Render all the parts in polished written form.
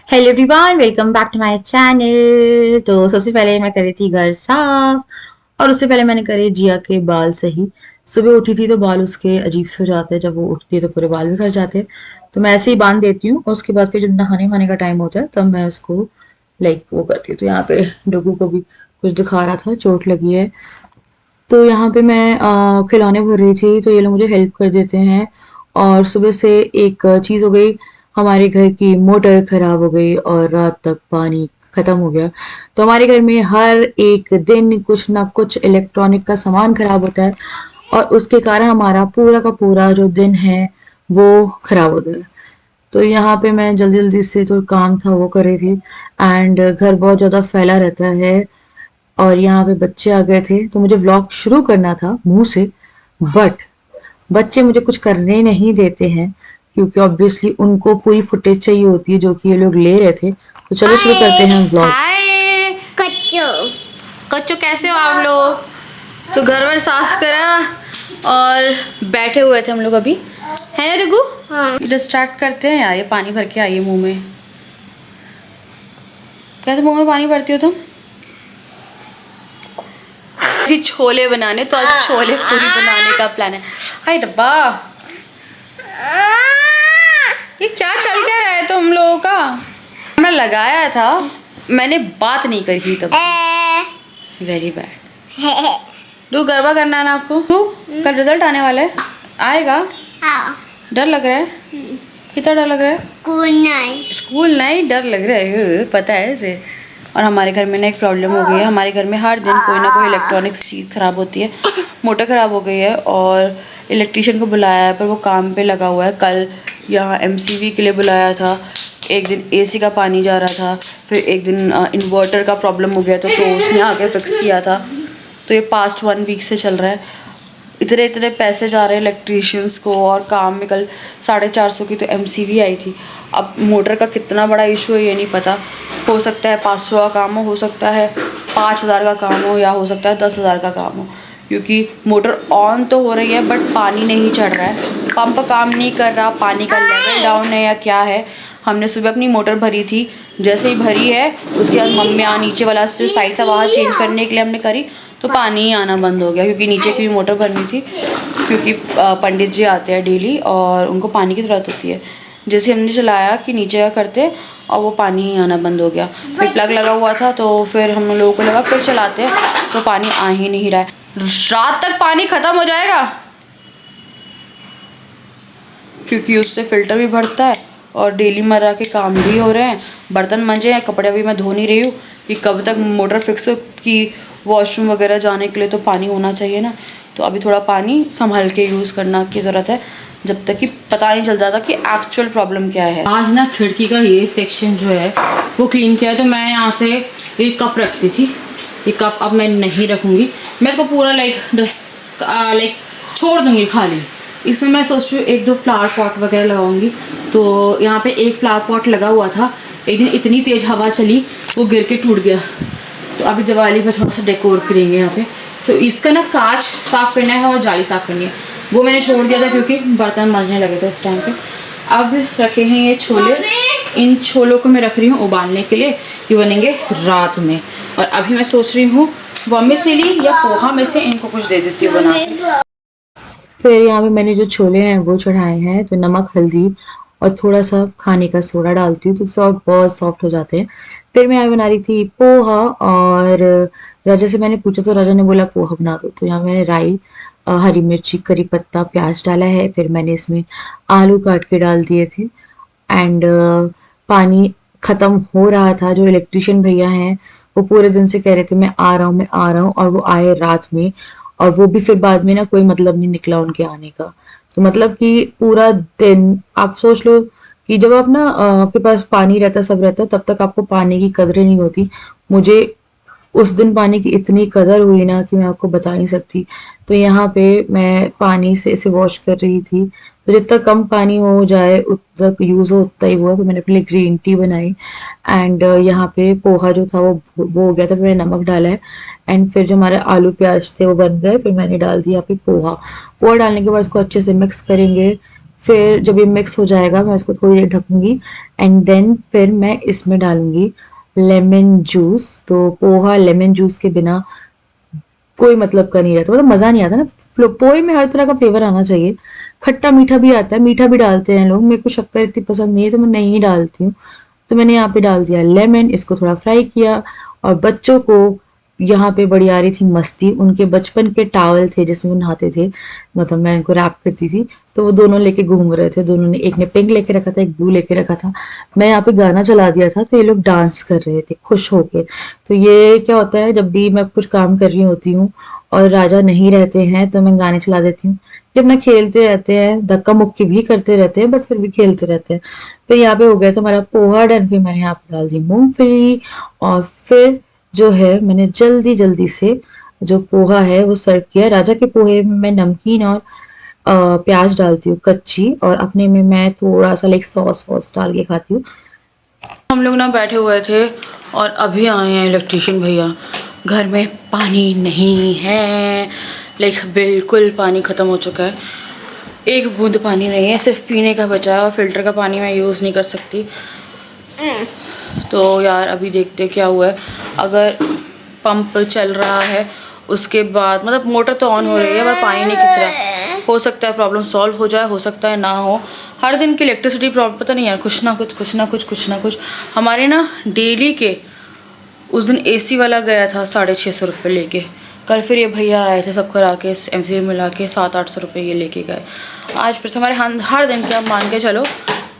Hello everyone, welcome back to my channel. तो सबसे पहले मैं कर रही थी घर साफ, और उससे पहले मैंने करे जिया के बाल सही। सुबह उठी थी तो बाल उसके अजीब से हो जाते हैं, जब वो उठती है तो पूरे बाल बिखर जाते हैं। तो मैं ऐसे ही बांध देती हूँ, और उसके बाद फिर जब नहाने वहाने का टाइम होता है तब मैं उसको वो करती हूँ। तो यहाँ पे डोगू को भी कुछ दिखा रहा था, चोट लगी है। तो यहाँ पे मैं खिलौने भर रही थी, तो ये लोग मुझे हेल्प कर देते हैं। और सुबह से एक चीज़ हो गई, हमारे घर की मोटर खराब हो गई और रात तक पानी खत्म हो गया। तो हमारे घर में हर एक दिन कुछ ना कुछ इलेक्ट्रॉनिक का सामान खराब होता है, और उसके कारण हमारा पूरा का पूरा जो दिन है वो खराब होता है। तो यहाँ पे मैं जल्दी जल्दी से जो काम था वो कर रही थी। एंड घर बहुत ज़्यादा फैला रहता है, और यहाँ पे बच्चे आ गए थे, तो मुझे व्लॉग शुरू करना था मुंह से, बट बच्चे मुझे कुछ करने नहीं देते हैं, क्योंकि ऑब्वियसली उनको पूरी फुटेज चाहिए होती है जो कि ये लोग ले रहे थे। तो चलो शुरू करते हैं व्लॉग। हाय कच्चो। कच्चो कैसे हो आप लोग? तो घर वर साफ करा और बैठे हुए थे हम लोग अभी, है ना रुगू? हाँ। डिस्ट्रैक्ट करते हैं यार, ये पानी भर के आई है मुंह में। कैसे मुंह में पानी भरती हो तुम? जी छोले बनाने, तो आज छोले पूरी बनाने का प्लान है। हाय डब्बा, ये क्या चल क्या रहा है तुम लोगों का? हमने लगाया था, मैंने बात नहीं करी थी तब। Very bad. तू गरबा करना है ना आपको? तू कल रिजल्ट आने वाला है, आएगा? हाँ। डर लग रहा है? कितना डर लग रहा है? स्कूल नहीं डर लग रहा है, पता है इसे। और हमारे घर में ना एक प्रॉब्लम हो गई है, हमारे घर में हर दिन कोई ना कोई इलेक्ट्रॉनिक्स चीज़ ख़राब होती है। मोटर ख़राब हो गई है और इलेक्ट्रिशियन को बुलाया है, पर वो काम पे लगा हुआ है। कल यहाँ एमसीवी के लिए बुलाया था, एक दिन एसी का पानी जा रहा था, फिर एक दिन इन्वर्टर का प्रॉब्लम हो गया था, तो उसने आके फिक्स किया था। तो ये पास्ट 1 वीक से चल रहा है। इतने इतने पैसे जा रहे हैं इलेक्ट्रीशियंस को, और काम में कल 450 की तो एमसीवी आई थी। अब मोटर का कितना बड़ा इशू है ये नहीं पता, हो सकता है 500 का काम हो सकता है 5000 का काम हो, या हो सकता है 10,000 का काम हो, क्योंकि मोटर ऑन तो हो रही है बट पानी नहीं चढ़ रहा है, पंप काम नहीं कर रहा, पानी का लेवल डाउन है या क्या है। हमने सुबह अपनी मोटर भरी थी, जैसे ही भरी है उसके बाद मम्मी नीचे वाला जो साइड था वहाँ चेंज करने के लिए हमने करी, तो पानी ही आना बंद हो गया, क्योंकि नीचे की भी मोटर भरनी थी, क्योंकि पंडित जी आते हैं डेली और उनको पानी की ज़रूरत होती है। जैसे हमने चलाया कि नीचे का करते, और वो पानी ही आना बंद हो गया। फिर प्लग लगा हुआ था, तो फिर हम लोगों को लगा फिर चलाते हैं, तो पानी आ ही नहीं रहा है। रात तक पानी ख़त्म हो जाएगा, क्योंकि उससे फ़िल्टर भी भरता है और डेली मर्रा के काम भी हो रहे हैं। बर्तन मंजे हैं, कपड़े अभी मैं धो नहीं रही हूँ कि कब तक मोटर फिक्स हो कि वॉशरूम वगैरह जाने के लिए तो पानी होना चाहिए ना। तो अभी थोड़ा पानी संभल के यूज़ करना की ज़रूरत है, जब तक कि पता नहीं चल जाता कि एक्चुअल प्रॉब्लम क्या है। आज ना खिड़की का ये सेक्शन जो है वो क्लीन किया है, तो मैं यहाँ से एक कप रखती थी, ये कप अब मैं नहीं रखूँगी, मैं इसको पूरा लाइक छोड़ दूँगी खाली। इसमें मैं सोच रही हूँ 1-2 फ्लावर पॉट वगैरह लगाऊंगी। तो यहाँ पे एक फ्लावर पॉट लगा हुआ था, एक दिन इतनी तेज़ हवा चली वो गिर के टूट गया, तो अभी दिवाली पे थोड़ा सा डेकोर करेंगे यहाँ पे। तो इसका ना कांच साफ़ करना है और जाली साफ़ करनी है, वो मैंने छोड़ दिया था क्योंकि बर्तन मांजने लगे थे उस टाइम पे। अब रखे हैं ये छोले, इन छोलों को मैं रख रही हूँ उबालने के लिए, ये बनेंगे रात में। और अभी मैं सोच रही हूँ वर्मिसेली या पोहा में से इनको कुछ दे देती हूँ बना के। फिर यहाँ पे मैंने जो छोले हैं वो चढ़ाए हैं, तो नमक, हल्दी और थोड़ा सा खाने का सोडा डालती हूँ, तो सब बहुत सॉफ्ट हो जाते हैं। फिर मैं यहाँ बना रही थी पोहा, और राजा से मैंने पूछा तो राजा ने बोला पोहा बना दो। तो यहाँ मैंने राई, हरी मिर्ची, करी पत्ता, प्याज डाला है। फिर मैंने इसमें आलू काट के डाल दिए थे। एंड पानी खत्म हो रहा था, जो इलेक्ट्रिशियन भैया हैं वो पूरे दिन से कह रहे थे मैं आ रहा हूँ, मैं आ रहा हूँ, और वो आए रात में, और वो भी फिर बाद में ना कोई मतलब नहीं निकला उनके आने का। तो मतलब कि पूरा दिन आप सोच लो कि जब आप ना आपके पास पानी रहता, सब रहता, तब तक आपको पानी की कदर नहीं होती। मुझे उस दिन पानी की इतनी कदर हुई ना कि मैं आपको बता नहीं सकती। तो यहाँ पे मैं पानी से इसे वॉश कर रही थी, तो जितना कम पानी हो जाए उतना यूज़ हो उतना ही हुआ। फिर मैंने अपने लिए ग्रीन टी बनाई। एंड यहाँ पे पोहा जो था वो हो गया था, फिर मैंने नमक डाला है। एंड फिर जो हमारे आलू प्याज थे वो बन गए, फिर मैंने डाल दिया यहाँ पे पोहा। पोहा डालने के बाद इसको अच्छे से मिक्स करेंगे। फिर जब ये मिक्स हो जाएगा मैं इसको थोड़ी देर ढकूंगी एंड देन फिर मैं इसमें डालूंगी लेमन जूस। तो पोहा लेमन जूस के बिना कोई मतलब का नहीं रहता, मतलब मजा नहीं आता ना। पोहे में हर तरह का फ्लेवर आना चाहिए, खट्टा मीठा भी आता है, मीठा भी डालते हैं लोग। मेरे को शक्कर इतनी पसंद नहीं है तो मैं नहीं डालती हूँ। तो मैंने यहाँ पे डाल दिया लेमन, इसको थोड़ा फ्राई किया। और बच्चों को यहाँ पे बड़ी आ रही थी मस्ती, उनके बचपन के टावल थे जिसमें वो नहाते थे, मतलब मैं इनको रैप करती थी, तो वो दोनों लेके घूम रहे थे। दोनों ने, एक ने पिंक लेके रखा था, एक ब्लू लेके रखा था। मैं यहाँ पे गाना चला दिया था तो ये लोग डांस कर रहे थे खुश होके। तो ये क्या होता है, जब भी मैं कुछ काम कर रही होती हूँ और राजा नहीं रहते हैं तो मैं गाने चला देती हूँ। ये अपना खेलते रहते हैं, धक्का मुक्की भी करते रहते हैं, बट फिर भी खेलते रहते हैं। तो यहाँ पे हो गया तो हमारा पोहा डन। फिर मैंने यहाँ पे डाल दी मूंगफली और फिर जो है मैंने जल्दी जल्दी से जो पोहा है वो सर्व किया। राजा के पोहे में मैं नमकीन और प्याज डालती हूँ कच्ची, और अपने में मैं थोड़ा सा लाइक सॉस वॉस डाल के खाती हूँ। हम लोग ना बैठे हुए थे और अभी आए हैं इलेक्ट्रिशियन भैया। घर में पानी नहीं है, लाइक बिल्कुल पानी ख़त्म हो चुका है। एक बूंद पानी नहीं है, सिर्फ पीने का बचा है और फिल्टर का पानी मैं यूज़ नहीं कर सकती। तो यार अभी देखते क्या हुआ है। अगर पंप चल रहा है उसके बाद, मतलब मोटर तो ऑन हो रही है पर पानी नहीं खिंच रहा, हो सकता है प्रॉब्लम सॉल्व हो जाए, हो सकता है ना हो। हर दिन की इलेक्ट्रिसिटी प्रॉब्लम पता नहीं यार, कुछ ना कुछ हमारे ना डेली के। उस दिन एसी वाला गया था 650 रुपये लेके। कल फिर ये भैया आए थे, सब करा के एमसीबी मिला के 700-800 रुपये ये लेके गए। आज फिर से हमारे हर दिन के, आप मान के चलो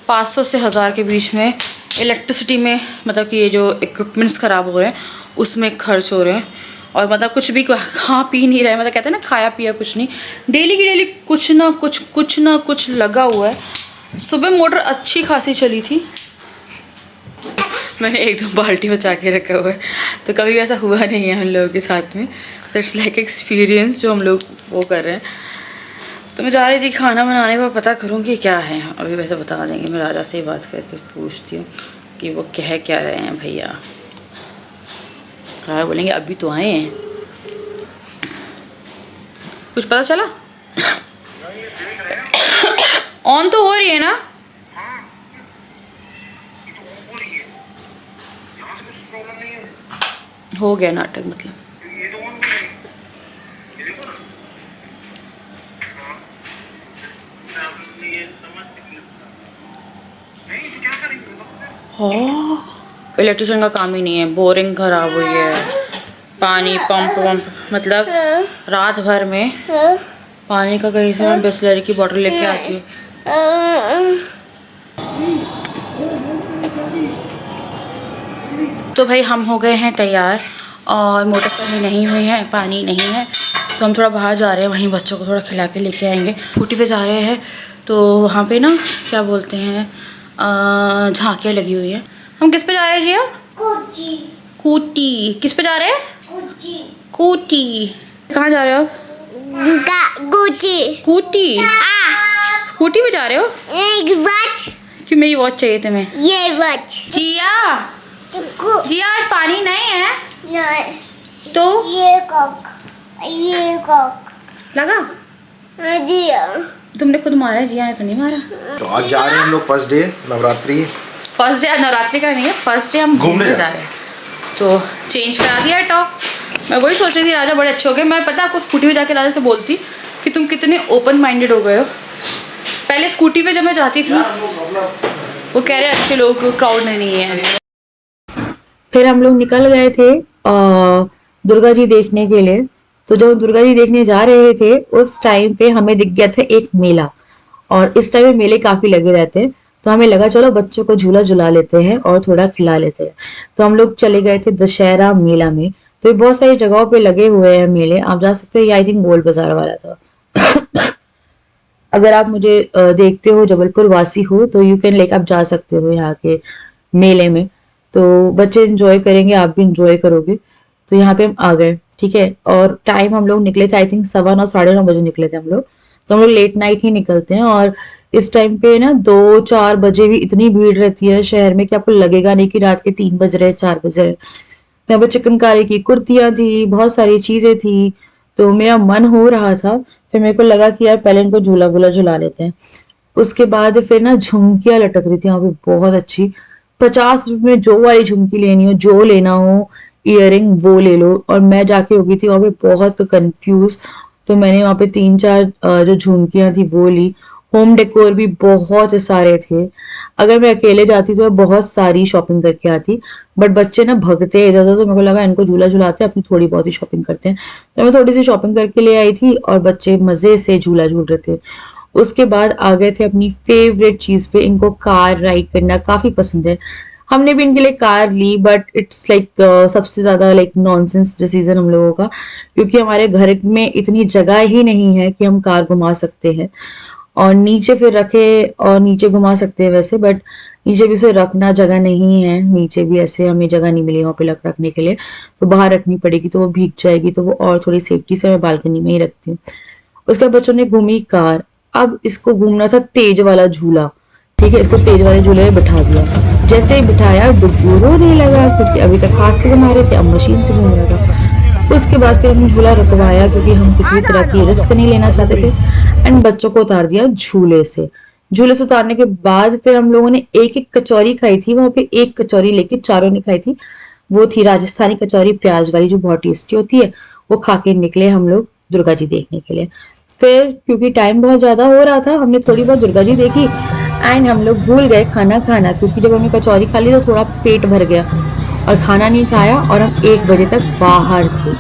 500 से 1000 के बीच में इलेक्ट्रिसिटी में, मतलब कि ये जो इक्विपमेंट्स ख़राब हो रहे हैं उसमें खर्च हो रहे हैं। और मतलब कुछ भी खा पी नहीं रहे, मतलब कहते हैं ना खाया पिया कुछ नहीं, डेली की डेली कुछ ना कुछ लगा हुआ है। सुबह मोटर अच्छी खासी चली थी, मैंने 1-2 बाल्टी बचा के रखा हुआ है, तो कभी ऐसा हुआ नहीं है हम लोगों के साथ में। तो इट्स लाइक एक्सपीरियंस जो हम लोग वो कर रहे हैं। तो मैं जा रही थी खाना बनाने पर, पता करूँगी क्या है। अभी वैसे बता देंगे, मैं राजा से ही बात करके पूछती हूँ कि वो क्या रहे हैं भैया। राजा बोलेंगे अभी तो आए हैं, कुछ पता चला? ऑन तो हो रही है ना? हो गया नाटक, मतलब इलेक्ट्रिशियन का काम ही नहीं है। बोरिंग खराब हुई है, पानी पंप मतलब रात भर में पानी का कहीं से मैं बिस्लरी की बोतल लेके आती हूँ। तो भाई हम हो गए हैं तैयार और मोटर चालू नहीं हुई है, पानी नहीं है, तो हम थोड़ा बाहर जा रहे हैं, वहीं बच्चों को थोड़ा खिला के लेके आएंगे। स्कूटी पे जा रहे हैं तो वहाँ पे ना क्या बोलते हैं, झांकियाँ लगी हुई है। हम किस पे जा रहे हैं जिया? कूटी। किस पे जा रहे हैं? कूटी। कहाँ जा रहे हो? कूटी। स्कूटी पे जा रहे हो? क्यों, मेरी वॉच चाहिए तुम्हें? ये वॉच। जिया आज पानी नहीं है नहीं। तो ये कॉक लगा? जिया। तुमने खुद मारा है, जिया ने तो नहीं मारा। तो आज जा रहे हैं हम लोग first day Navratri. First day Navratri का नहीं है, फर्स्ट डे हम घूमने जा रहे हैं। तो चेंज करा दिया है टॉप। मैं वही सोच रही थी, राजा बड़े अच्छे हो गए। मैं पता आपको स्कूटी पे जाके राजा से बोलती कि तुम कितने ओपन माइंडेड हो गए हो। पहले स्कूटी पे जब मैं जाती थी वो कह रहे अच्छे लोग क्राउड में नहीं है। फिर हम लोग निकल गए थे दुर्गा जी देखने के लिए। तो जब हम दुर्गा जी देखने जा रहे थे उस टाइम पे हमें दिख गया था एक मेला, और इस टाइम में मेले काफी लगे रहते हैं। तो हमें लगा चलो बच्चों को झूला झुला लेते हैं और थोड़ा खिला लेते हैं। तो हम लोग चले गए थे दशहरा मेला में। तो ये बहुत सारी जगहों पे लगे हुए हैं मेले, आप जा सकते हो। ये आई थिंक गोल्ड बाजार वाला था। अगर आप मुझे देखते हो, जबलपुर वासी हो, तो यू कैन लाइक आप जा सकते हो यहाँ के मेले में। तो बच्चे एंजॉय करेंगे, आप भी एंजॉय करोगे। तो यहाँ पे हम आ गए, ठीक है। और टाइम हम लोग निकले थे आई थिंक 9:15 9:30 बजे निकले थे हम लोग। तो हम लोग लेट नाइट ही निकलते हैं, और इस टाइम पे ना 2-4 बजे भी इतनी भीड़ रहती है शहर में कि आपको लगेगा नहीं कि रात के 3 बज रहे 4 बज रहे। तो यहाँ पे चिकनकारी की कुर्तियां थी, बहुत सारी चीजें थी। तो मेरा मन हो रहा था, फिर मेरे को लगा कि यार पहले इनको झूला वूला झुला लेते हैं। उसके बाद फिर ना झुमकियाँ लटक रही थी वहाँ पे बहुत अच्छी। 50 रुपए में जो वाली झुमकी लेनी हो, जो लेना हो इयररिंग वो ले लो। और मैं जाके हो गई थी वहाँ पे बहुत कंफ्यूज। तो मैंने वहाँ पे 3-4 जो झुमकियाँ थी वो ली। होम डेकोर भी बहुत सारे थे। अगर मैं अकेले जाती तो मैं बहुत सारी शॉपिंग करके आती, बट बच्चे ना भगते हैं इधर उधर, तो मेरे को लगा इनको झूला झुलाते हैं, अपनी थोड़ी बहुत ही शॉपिंग करते हैं। तो मैं थोड़ी सी शॉपिंग करके ले आई थी और बच्चे मजे से झूला झूल रहे थे। उसके बाद आ गए थे अपनी फेवरेट चीज पे। इनको कार राइड करना काफी पसंद है। हमने भी इनके लिए कार ली, बट इट्स लाइक सबसे ज्यादा लाइक नॉनसेंस डिसीजन हम लोगों का, क्योंकि हमारे घर में इतनी जगह ही नहीं है कि हम कार घुमा सकते हैं। और नीचे फिर रखे, और नीचे घुमा सकते हैं वैसे, बट नीचे भी फिर रखना जगह नहीं है। नीचे भी ऐसे हमें जगह नहीं मिली वहाँ पे रखने के लिए, तो बाहर रखनी पड़ेगी, तो वो भीग जाएगी। तो वो और थोड़ी सेफ्टी से मैं बालकनी में ही रखती हूँ। उसके बाद बच्चों ने घूमी कार। अब इसको घूमना था तेज वाला झूला। ठीक है, इसको तेज वाले झूले में बिठा दिया। जैसे ही बिठाया डुगू रोने लगा, क्योंकि अभी तक हाथ से घुमा रहे थे, अब मशीन से घूम रहा था। उसके बाद फिर हमने झूला रुकवाया, क्योंकि हम किसी भी तरह की रिस्क नहीं लेना चाहते थे। एंड बच्चों को उतार दिया झूले से। झूले से उतारने के बाद फिर हम लोगों ने एक एक कचौरी खाई थी वहां पे। एक कचौरी लेके चारों ने खाई थी। वो थी राजस्थानी कचौरी, प्याज वाली, जो बहुत टेस्टी होती है। वो खा के निकले हम लोग दुर्गा जी देखने के लिए। फिर क्योंकि टाइम बहुत ज्यादा हो रहा था, हमने थोड़ी बहुत दुर्गा जी देखी एंड हम लोग भूल गए खाना खाना, क्योंकि जब हमने कचौरी खा ली तो थोड़ा पेट भर गया और खाना नहीं खाया, और हम 1 बजे तक बाहर थे।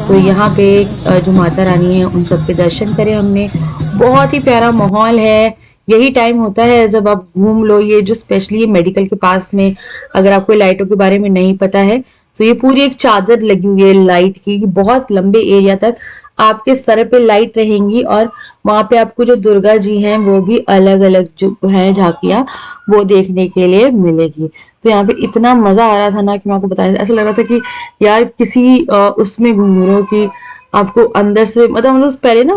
तो यहाँ पे जो माता रानी है उन सबके दर्शन करे हमने। बहुत ही प्यारा माहौल है। यही टाइम होता है जब आप घूम लो। ये जो स्पेशली ये मेडिकल के पास में, अगर आपको लाइटों के बारे में नहीं पता है, तो ये पूरी एक चादर लगी हुई है लाइट की, बहुत लंबे एरिया तक आपके सर पे लाइट रहेंगी। और वहां पे आपको जो दुर्गा जी हैं वो भी अलग अलग जो है झांकियां, वो देखने के लिए मिलेगी। तो यहाँ पे इतना मजा आ रहा था ना कि मैं आपको बता नहीं, ऐसा लग रहा था कि यार किसी उसमें घूम रहे हो, कि आपको अंदर से, मतलब हम लोग पहले ना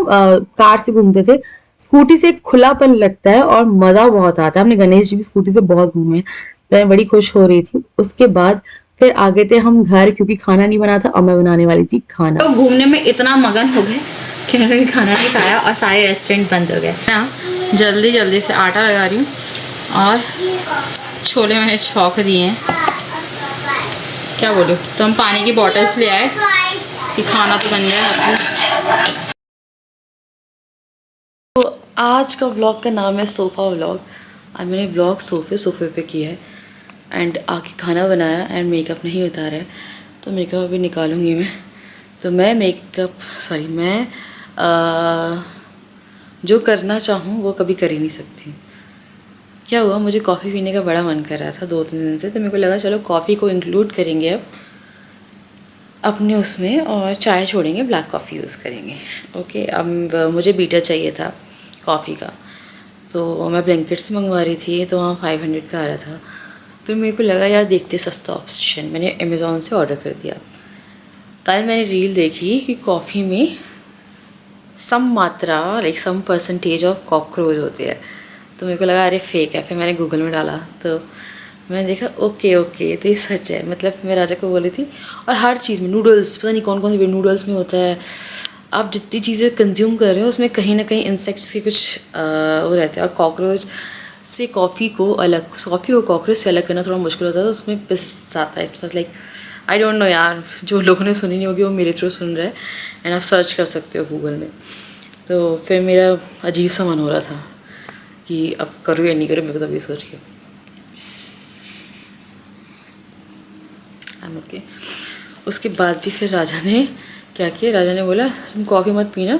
कार से घूमते थे। स्कूटी से एक खुलापन लगता है और मजा बहुत आता है। हमने गणेश जी भी स्कूटी से बहुत घूमे, तो मैं बड़ी खुश हो रही थी। उसके बाद फिर आ गए थे हम घर, क्योंकि खाना नहीं बना था और मैं बनाने वाली थी खाना। तो घूमने में इतना मगन हो गए कि मैंने खाना नहीं खाया और सारे रेस्टोरेंट बंद हो गए ना। जल्दी जल्दी से आटा लगा रही हूँ और छोले मैंने छौंक दिए हैं। क्या बोलूँ, तो हम पानी की बॉटल्स ले आए कि खाना तो बन जाए। तो आज का व्लॉग का नाम है सोफ़ा व्लॉग। आज मैंने व्लॉग सोफ़े पे किया है एंड आके खाना बनाया एंड मेकअप नहीं उतारा है, तो मेकअप अभी निकालूंगी मैं। तो मैं जो करना चाहूँ वो कभी कर ही नहीं सकती। क्या हुआ, मुझे कॉफ़ी पीने का बड़ा मन कर रहा था 2-3 दिन से, तो मेरे को लगा चलो कॉफ़ी को इंक्लूड करेंगे अब अपने उसमें, और चाय छोड़ेंगे, ब्लैक कॉफ़ी यूज़ करेंगे। ओके, अब मुझे बीटर चाहिए था कॉफ़ी का, तो मैं ब्लैंकेट से मंगवा रही थी, तो वहाँ 500 का आ रहा था। फिर मेरे को लगा यार देखते सस्ता ऑप्शन, मैंने अमेज़ॉन से ऑर्डर कर दिया। कल मैंने रील देखी कि कॉफ़ी में सम मात्रा like some percentage of cockroach होते हैं, तो मेरे को लगा अरे फेक है। फिर मैंने गूगल में डाला तो मैंने देखा ओके तो ये सच है। मतलब मैं राजा को बोली थी, और हर चीज़ में नूडल्स, पता नहीं कौन कौन सी नूडल्स में होता है, आप जितनी चीज़ें कंज्यूम कर रहे हो उसमें कहीं ना कहीं इंसेक्ट्स के कुछ वो रहते हैं। और कॉकरोच से कॉफ़ी को कॉकरोच से अलग करना थोड़ा मुश्किल होता है, तो उसमें पिस जाता है। It was like I don't know यार, जो लोगों ने सुनी नहीं होगी वो मेरे थ्रू सुन रहे हैं, एंड आप सर्च कर सकते हो गूगल में। तो फिर मेरा अजीब सा मन हो रहा था कि अब करूँ या नहीं करूँ, मेरे को तभी सोच के ओके। उसके बाद भी फिर राजा ने क्या किया, राजा ने बोला तुम कॉफ़ी मत पीना,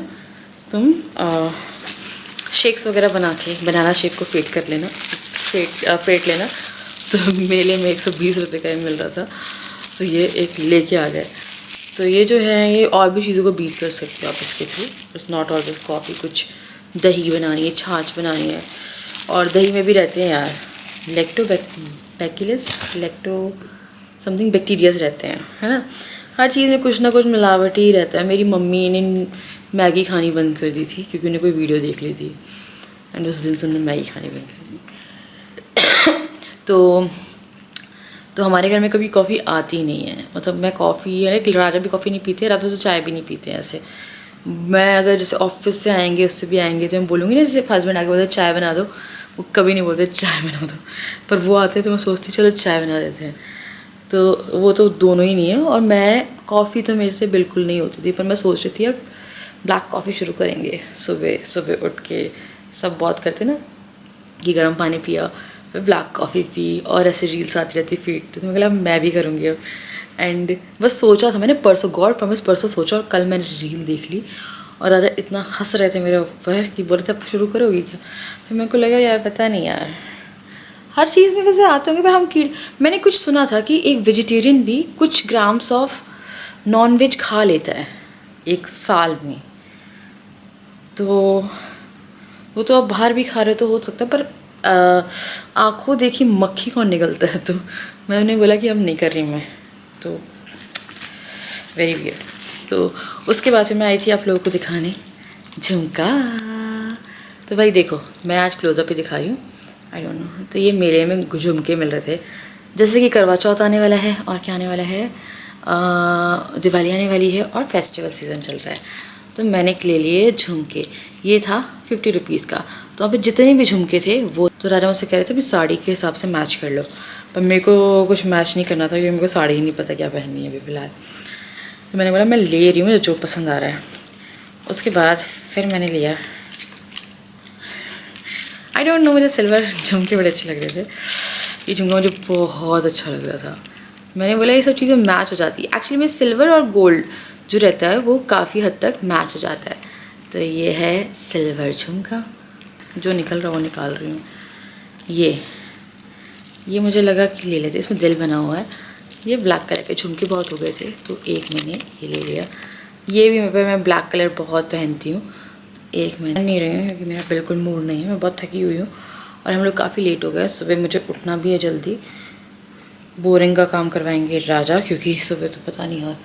तुम शेक्स वगैरह बना के बनाना शेक को फेंट लेना। तो मेले में 120 रुपये का ही मिल रहा था, तो ये एक लेके आ गए। तो ये जो है ये और भी चीज़ों को बीट कर सकते हो आप इसके through. It's not always coffee, कुछ दही बनानी है, छाछ बनानी है, और दही में भी रहते हैं यार लैक्टो समथिंग बैक्टीरियाज रहते हैं, है ना। हर चीज़ में कुछ ना कुछ मिलावट ही रहता है। मेरी मम्मी ने मैगी खानी बंद कर दी थी क्योंकि उन्हें कोई वीडियो देख ली थी, एंड उस दिन से उन्होंने मैगी खानी बंद कर दी। तो हमारे घर में कभी कॉफ़ी आती नहीं है। मतलब मैं कॉफ़ी, राजा भी कॉफ़ी नहीं पीते, राजा तो चाय भी नहीं पीते हैं ऐसे, मैं अगर जैसे ऑफिस से आएंगे उससे भी आएंगे तो मैं बोलूँगी ना, जैसे हस्बैंड आके बोलते चाय बना दो, वो कभी नहीं बोलते चाय बना दो, पर वो आते हैं तो मैं सोचती चलो चाय बना देते हैं। तो वो तो दोनों ही नहीं है। और मैं कॉफ़ी तो मेरे से बिल्कुल नहीं होती थी, पर मैं सोच रही थी यार ब्लैक कॉफ़ी शुरू करेंगे। सुबह सुबह उठ के सब बहुत करते ना कि गर्म पानी पिया, फिर ब्लैक कॉफ़ी पी, और ऐसे रील्स आती रहती फीड, तो मैं मैं भी करूँगी अब। एंड बस सोचा था मैंने परसों, गॉड प्रॉमिस परसों सोचा, और कल मैंने रील देख ली और राजा इतना हंस रहे थे मेरे ऊपर कि बोले थे आप शुरू करोगी क्या। फिर मेरे को लगा यार पता नहीं यार, हर चीज़ में वैसे आते होंगे, पर हम मैंने कुछ सुना था कि एक वेजिटेरियन भी कुछ ग्राम्स ऑफ नॉन वेज खा लेता है एक साल में, तो वो तो अब बाहर भी खा रहे तो हो सकता है, पर आँखों देखी मक्खी कौन निकलता है। तो मैंने बोला कि अब नहीं कर रही मैं, तो वेरी वियर्ड। तो उसके बाद फिर मैं आई थी आप लोगों को दिखाने झुमका। तो भाई देखो मैं आज क्लोजअप ही दिखा रही हूँ, आई डोंट नो। तो ये मेले में झुमके मिल रहे थे, जैसे कि करवा चौथ आने वाला है और क्या आने वाला है, दिवाली आने वाली है और फेस्टिवल सीज़न चल रहा है, तो मैंने ले लिए झुमके। ये था 50 रुपीज़ का। तो अब जितने भी झुमके थे वो, तो राजा मुझसे कह रहे थे भी साड़ी के हिसाब से मैच कर लो, पर मेरे को कुछ मैच नहीं करना था क्योंकि मेरे को साड़ी ही नहीं पता क्या पहननी है अभी फ़िलहाल। तो मैंने बोला मैं ले रही हूँ, मुझे जो पसंद आ रहा है। उसके बाद फिर मैंने लिया, आई डोंट नो, मुझे सिल्वर झुमके बड़े अच्छे लग रहे थे। ये झुमका मुझे बहुत अच्छा लग रहा था। मैंने बोला ये सब चीज़ें मैच हो जाती है। एक्चुअली में सिल्वर और गोल्ड जो रहता है वो काफ़ी हद तक मैच हो जाता है। तो ये है सिल्वर झुमका, जो निकल रहा वो निकाल रही हूँ। ये मुझे लगा कि ले लेते, इसमें दिल बना हुआ है। ये ब्लैक कलर के झुमके बहुत हो गए थे तो एक मैंने ये ले लिया। ये भी मैं ब्लैक कलर बहुत पहनती हूँ, एक मैं नहीं रही हूँ क्योंकि मेरा बिल्कुल मूड नहीं है, मैं बहुत थकी हुई हूँ और हम लोग काफ़ी लेट हो गए। सुबह मुझे उठना भी है जल्दी, बोरिंग का काम करवाएंगे राजा, क्योंकि सुबह तो पता नहीं यार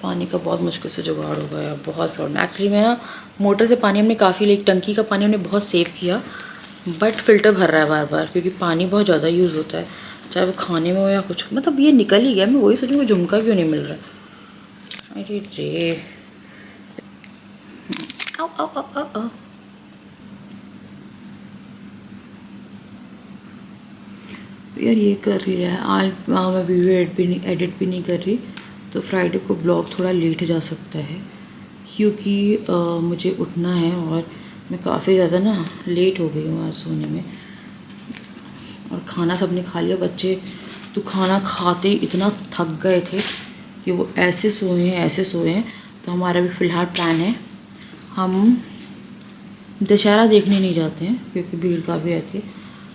पानी का बहुत मुश्किल से जुगाड़ हो गया, बहुत प्रॉब्लम। एक्चुअली मैं ना मोटर से पानी हमने काफ़ी लेक टंकी का पानी हमने बहुत सेव किया, बट फिल्टर भर रहा है बार बार क्योंकि पानी बहुत ज़्यादा यूज़ होता है, चाहे वो खाने में हो या कुछ। मतलब ये निकल ही गया, मैं वही सोचूँ झुमका क्यों नहीं मिल रहा। अरे रे आओ आओ आओ आओ आओ। यार ये कर रही है आज, मैं वीडियो एडिट भी नहीं कर रही, तो फ्राइडे को व्लॉग थोड़ा लेट जा सकता है क्योंकि मुझे उठना है और मैं काफ़ी ज़्यादा ना लेट हो गई हूँ आज सोने में। और खाना सबने खा लिया, बच्चे तो खाना खाते ही इतना थक गए थे कि वो ऐसे सोए हैं। तो हमारा भी फ़िलहाल प्लान है, हम दशहरा देखने नहीं जाते हैं क्योंकि भीड़ काफ़ी रहती है।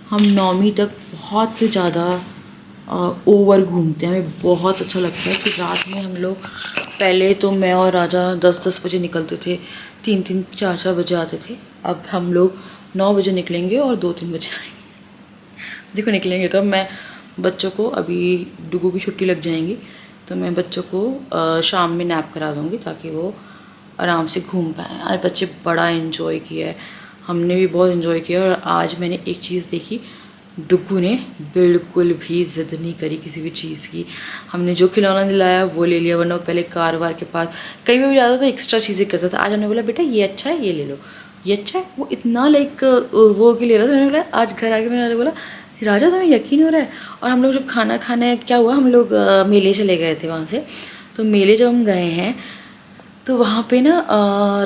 हम 9वीं तक बहुत ज़्यादा ओवर घूमते हैं, हमें बहुत अच्छा लगता है कि रात में हम लोग, पहले तो मैं और राजा 10-10 बजे निकलते थे, 3-3 4-4 बजे आते थे। अब हम लोग 9 बजे निकलेंगे और 2-3 बजे आएंगे। देखो निकलेंगे तो मैं बच्चों को, अभी डुगू की छुट्टी लग जाएंगी तो मैं बच्चों को शाम में नैप करा दूँगी ताकि वो आराम से घूम पाएँ। आज बच्चे बड़ा इन्जॉय किया है, हमने भी बहुत इन्जॉय किया। और आज मैंने एक चीज़ देखी, डुगू ने बिल्कुल भी ज़िद नहीं करी किसी भी चीज़ की। हमने जो खिलौना दिलाया वो ले लिया, वरना पहले कार वार के पास कहीं भी जाता था एक्स्ट्रा चीज़ें करता था। आज हमने बोला बेटा ये अच्छा है, ये ले लो, ये अच्छा है। वो इतना लाइक वो के ले रहा था। मैंने बोला आज घर आके मैंने बोला राजा तुम्हें यकीन हो रहा है। और हम लोग जब खाना खाने क्या हुआ, हम लोग मेले चले गए थे वहाँ से। तो मेले जब हम गए हैं तो वहाँ पे ना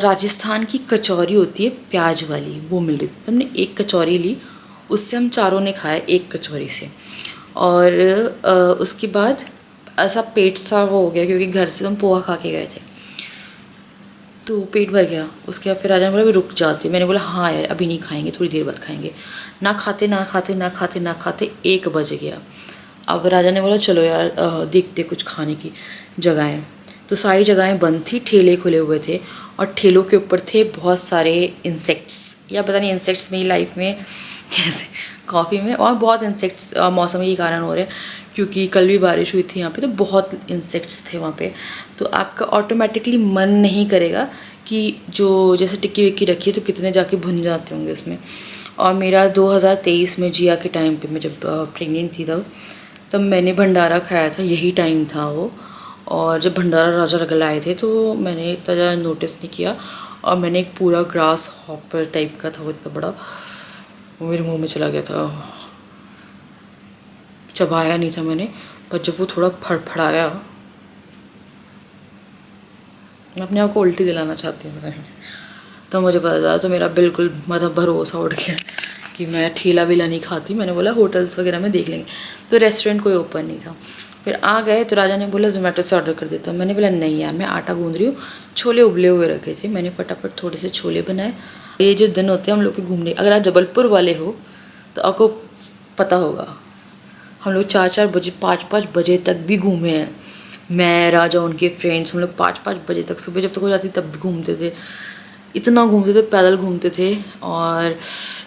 राजस्थान की कचौरी होती है प्याज वाली, वो मिल रही थी। हमने एक कचौरी ली, उससे हम चारों ने खाया एक कचौरी से। और उसके बाद ऐसा पेट सा वो हो गया क्योंकि घर से हम पोहा खा के गए थे तो पेट भर गया। उसके बाद फिर राजा ने बोला रुक जाते, मैंने बोला हाँ यार अभी नहीं खाएंगे, थोड़ी देर बाद खाएंगे। ना खाते 1 बज गया। अब राजा ने बोला चलो यार देखते कुछ खाने की जगहें। तो सारी जगहें बंद थी, ठेले खुले हुए थे और ठेलों के ऊपर थे बहुत सारे इंसेक्ट्स, या पता नहीं इंसेक्ट्स मेरी लाइफ में कैसे, कॉफ़ी में और बहुत इंसेक्ट्स मौसम के कारण हो रहे हैं क्योंकि कल भी बारिश हुई थी यहाँ पे, तो बहुत इंसेक्ट्स थे वहाँ पे। तो आपका ऑटोमेटिकली मन नहीं करेगा कि जो जैसे टिक्की विक्की रखी है तो कितने जाके भुन जाते होंगे उसमें। और मेरा 2023 में जिया के टाइम पे, मैं जब प्रेग्नेंट थी तब मैंने भंडारा खाया था, यही टाइम था वो। और जब भंडारा राजा लाए थे तो मैंने इतना ज़्यादा नोटिस नहीं किया, और मैंने एक पूरा ग्रास हॉपर टाइप का था वो इतना बड़ा, वो मेरे मुंह में चला गया था। चबाया नहीं था मैंने, पर जब वो थोड़ा फड़फड़ाया, मैं अपने आप को उल्टी दिलाना चाहती हूँ, तो मुझे पता चला, तो मेरा बिल्कुल मतलब भरोसा उठ गया कि मैं ठेला वेला नहीं खाती। मैंने बोला होटल्स वगैरह में देख लेंगे, तो रेस्टोरेंट कोई ओपन नहीं था। फिर आ गए तो राजा ने बोला जोमेटो से ऑर्डर कर देता हूँ। मैंने बोला नहीं यार, मैं आटा गूंद रही हूँ। छोले उबले हुए रखे थे, मैंने फटाफट थोड़े से छोले बनाए। ये जो दिन होते हैं हम लोग के घूमने, अगर आप जबलपुर वाले हो तो आपको पता होगा, हम लोग 4-4 बजे 5-5 बजे तक भी घूमे हैं। मैं, राजा, उनके फ्रेंड्स, हम लोग 5-5 बजे तक, सुबह जब तक हो जाती तब भी घूमते थे। इतना घूमते थे, पैदल घूमते थे। और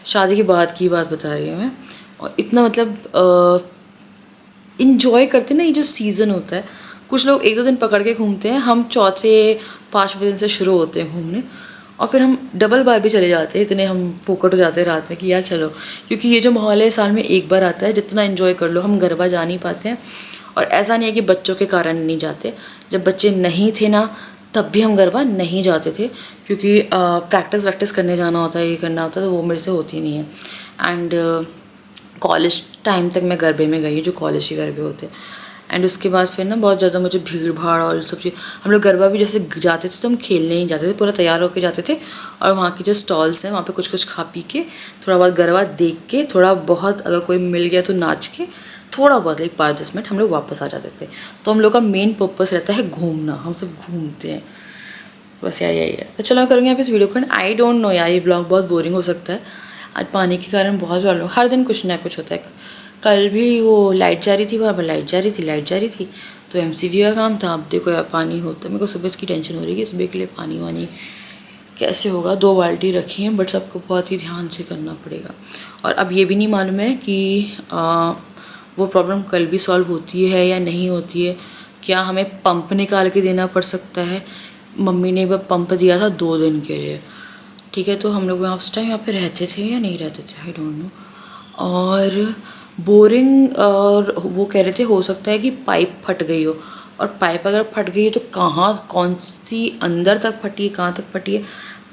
शादी के बाद की बात बता रही हूँ मैं। और इतना मतलब इंजॉय करते ना, ये जो सीज़न होता है। कुछ लोग 1-2 दिन पकड़ के घूमते हैं, हम 4-5वें दिन से शुरू होते हैं घूमने, और फिर हम डबल बार भी चले जाते हैं। इतने हम फोकट हो जाते हैं रात में कि यार चलो, क्योंकि ये जो माहौल है साल में एक बार आता है, जितना एंजॉय कर लो। हम गरबा जा नहीं पाते हैं, और ऐसा नहीं है कि बच्चों के कारण नहीं जाते। जब बच्चे नहीं थे ना, तब भी हम गरबा नहीं जाते थे, क्योंकि प्रैक्टिस करने जाना होता है, ये करना होता है, तो वो मेरे से होती नहीं है। एंड कॉलेज टाइम तक मैं गरबे में गई, जो कॉलेज के गरबे होते हैं। एंड उसके बाद फिर ना बहुत ज़्यादा मुझे भीड़ भाड़ और सब चीज़, हम लोग गरबा भी जैसे जाते थे तो हम खेलने ही जाते थे, पूरा तैयार होकर जाते थे, और वहाँ की जो स्टॉल्स हैं वहाँ पे कुछ कुछ खा पी के, थोड़ा बहुत गरबा देख के, थोड़ा बहुत अगर कोई मिल गया तो नाच के, थोड़ा बहुत लाइक 5-10 मिनट हम लोग वापस आ जाते थे। तो हम लोग का मेन पर्पस रहता है घूमना, हम सब घूमते हैं, तो बस यही है। तो चलो मैं करूँगी आप इस वीडियो को। आई डोंट नो यार, ये व्लॉग बहुत बोरिंग हो सकता है, आज पानी के कारण बहुत प्रॉब्लम, हर दिन कुछ ना कुछ होता है। कल भी वो लाइट जा रही थी, वहाँ पर लाइट जा रही थी, तो MCV का काम था। अब देखो यार पानी होता है, मेरे को सुबह इसकी टेंशन हो रही है कि सुबह के लिए पानी वानी कैसे होगा। 2 बाल्टी रखी हैं, बट सबको बहुत ही ध्यान से करना पड़ेगा। और अब ये भी नहीं मालूम है कि वो प्रॉब्लम कल भी सॉल्व होती है या नहीं होती है। क्या हमें पंप निकाल के देना पड़ सकता है? मम्मी ने वह पंप दिया था 2 दिन के लिए, ठीक है। तो हम लोग उस टाइम यहाँ पे रहते थे या नहीं रहते थे, आई डोंट नो। और बोरिंग, और वो कह रहे थे हो सकता है कि पाइप फट गई हो, और पाइप अगर फट गई है तो कहाँ, कौन सी अंदर तक फटी है, कहाँ तक फटी है,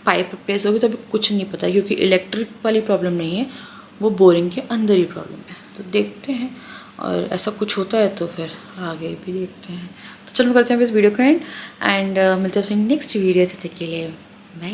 पाइप रिप्लेस होगी, तो अभी कुछ नहीं पता, क्योंकि इलेक्ट्रिक वाली प्रॉब्लम नहीं है, वो बोरिंग के अंदर ही प्रॉब्लम है। तो देखते हैं, और ऐसा कुछ होता है तो फिर आगे भी देखते हैं। तो चलो करते हैं इस वीडियो को एंड मिलते हैं नेक्स्ट वीडियो, तब तक के लिए बाय।